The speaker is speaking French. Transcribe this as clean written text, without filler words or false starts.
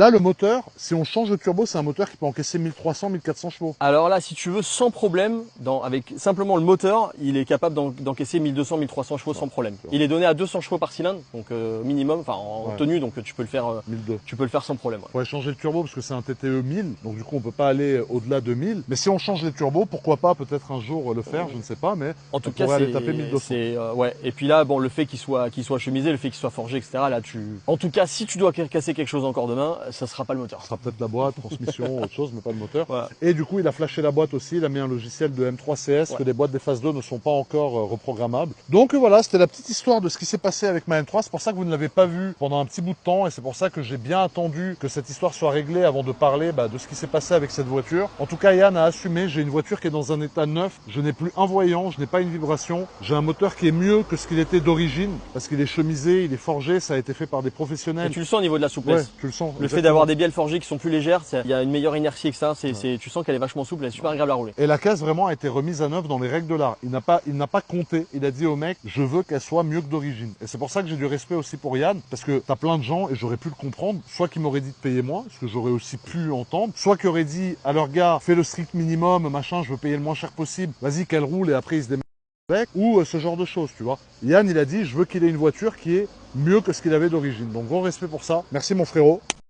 Là, le moteur, si on change le turbo, c'est un moteur qui peut encaisser 1300, 1400 chevaux. Alors là, si tu veux, sans problème, avec simplement le moteur, il est capable d'encaisser 1200, 1300 chevaux sans problème. Il est donné à 200 chevaux par cylindre, donc minimum, enfin en tenue, donc tu peux le faire. 1002. Tu peux le faire sans problème. Ouais. Il faudrait changer le turbo parce que c'est un TTE 1000, donc du coup on peut pas aller au-delà de 1000. Mais si on change les turbos, pourquoi pas peut-être un jour le faire, je ne sais pas, mais en tout on cas, pourrait aller taper 1200. Ouais. Et puis là, bon, le fait qu'il soit chemisé, le fait qu'il soit forgé, etc. Là, en tout cas, si tu dois casser quelque chose encore demain, ça sera pas le moteur. Ce sera peut-être la boîte, transmission, autre chose, mais pas le moteur. Voilà. Et du coup, il a flashé la boîte aussi, il a mis un logiciel de M3CS, que les boîtes des phases 2 ne sont pas encore reprogrammables. Donc voilà, c'était la petite histoire de ce qui s'est passé avec ma M3. C'est pour ça que vous ne l'avez pas vu pendant un petit bout de temps, et c'est pour ça que j'ai bien attendu que cette histoire soit réglée avant de parler de ce qui s'est passé avec cette voiture. En tout cas, Yann a assumé, j'ai une voiture qui est dans un état neuf, je n'ai plus un voyant, je n'ai pas une vibration, j'ai un moteur qui est mieux que ce qu'il était d'origine, parce qu'il est chemisé, il est forgé, ça a été fait par des professionnels. Et tu le sens au niveau de la souplesse. Ouais, tu le sens. Le fait d'avoir des bielles forgées qui sont plus légères, il y a une meilleure inertie, etc. Tu sens qu'elle est vachement souple, elle est super agréable à rouler. Et la caisse vraiment a été remise à neuf dans les règles de l'art. Il n'a pas compté. Il a dit au mec, je veux qu'elle soit mieux que d'origine. Et c'est pour ça que j'ai du respect aussi pour Yann, parce que t'as plein de gens, et j'aurais pu le comprendre, soit qui m'auraient dit de payer moins, ce que j'aurais aussi pu entendre, soit qui auraient dit à leur gars, fais le strict minimum, machin, je veux payer le moins cher possible, vas-y qu'elle roule et après il se démerde avec, ou ce genre de choses, tu vois. Yann, il a dit, je veux qu'il ait une voiture qui est mieux que ce qu'il avait d'origine. Donc gros respect pour ça. Merci mon frérot.